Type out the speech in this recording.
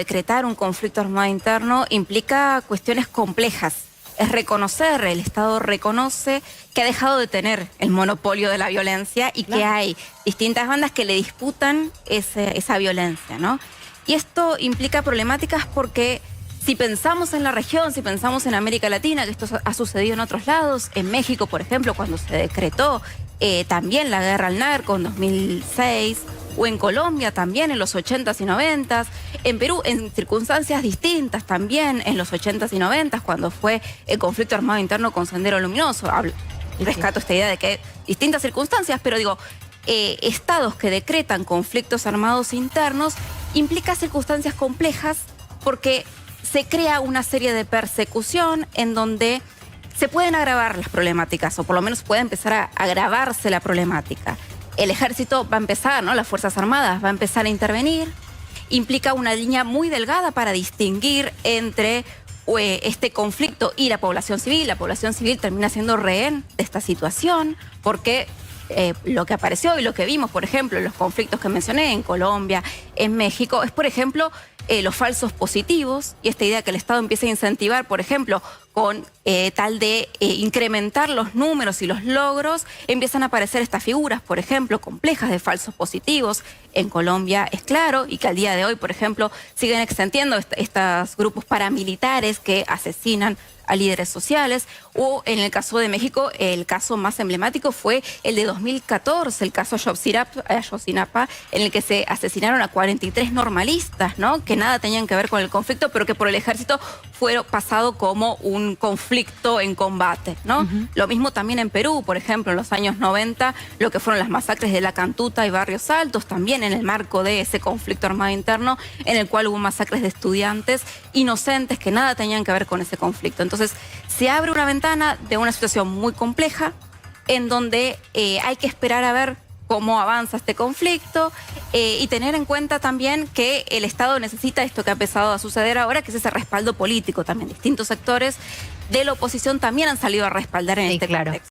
Decretar un conflicto armado interno implica cuestiones complejas. Es reconocer, el Estado reconoce que ha dejado de tener el monopolio de la violencia y que hay distintas bandas que le disputan esa violencia, ¿no? Y esto implica problemáticas porque si pensamos en la región, si pensamos en América Latina, que esto ha sucedido en otros lados, en México, por ejemplo, cuando se decretó también la guerra al narco en 2006, o en Colombia también en los 80s y 90s, en Perú en circunstancias distintas también en los 80s y 90s, cuando fue el conflicto armado interno con Sendero Luminoso. Rescato esta idea de que distintas circunstancias, pero digo, estados que decretan conflictos armados internos implica circunstancias complejas porque se crea una serie de persecución en donde se pueden agravar las problemáticas, o por lo menos puede empezar a agravarse la problemática. El ejército va a empezar, ¿no? Las Fuerzas Armadas va a empezar a intervenir. Implica una línea muy delgada para distinguir entre este conflicto y la población civil. La población civil termina siendo rehén de esta situación porque lo que apareció y lo que vimos, por ejemplo, en los conflictos que mencioné en Colombia, en México, es, por ejemplo, los falsos positivos y esta idea que el Estado empieza a incentivar, por ejemplo, con tal de incrementar los números y los logros, empiezan a aparecer estas figuras, por ejemplo, complejas de falsos positivos. En Colombia es claro, y que al día de hoy, por ejemplo, siguen extendiendo estos grupos paramilitares que asesinan a líderes sociales, o en el caso de México, el caso más emblemático fue el de 2014, el caso Ayotzinapa, en el que se asesinaron a 43 normalistas, ¿no? Que nada tenían que ver con el conflicto, pero que por el ejército fue pasado como un conflicto en combate, ¿no? Lo mismo también en Perú, por ejemplo, en los años 90, lo que fueron las masacres de La Cantuta y Barrios Altos, también en el marco de ese conflicto armado interno, en el cual hubo masacres de estudiantes inocentes que nada tenían que ver con ese conflicto. Entonces, se abre una ventana de una situación muy compleja en donde hay que esperar a ver cómo avanza este conflicto y tener en cuenta también que el Estado necesita esto que ha empezado a suceder ahora, que es ese respaldo político también. Distintos sectores de la oposición también han salido a respaldar en este contexto.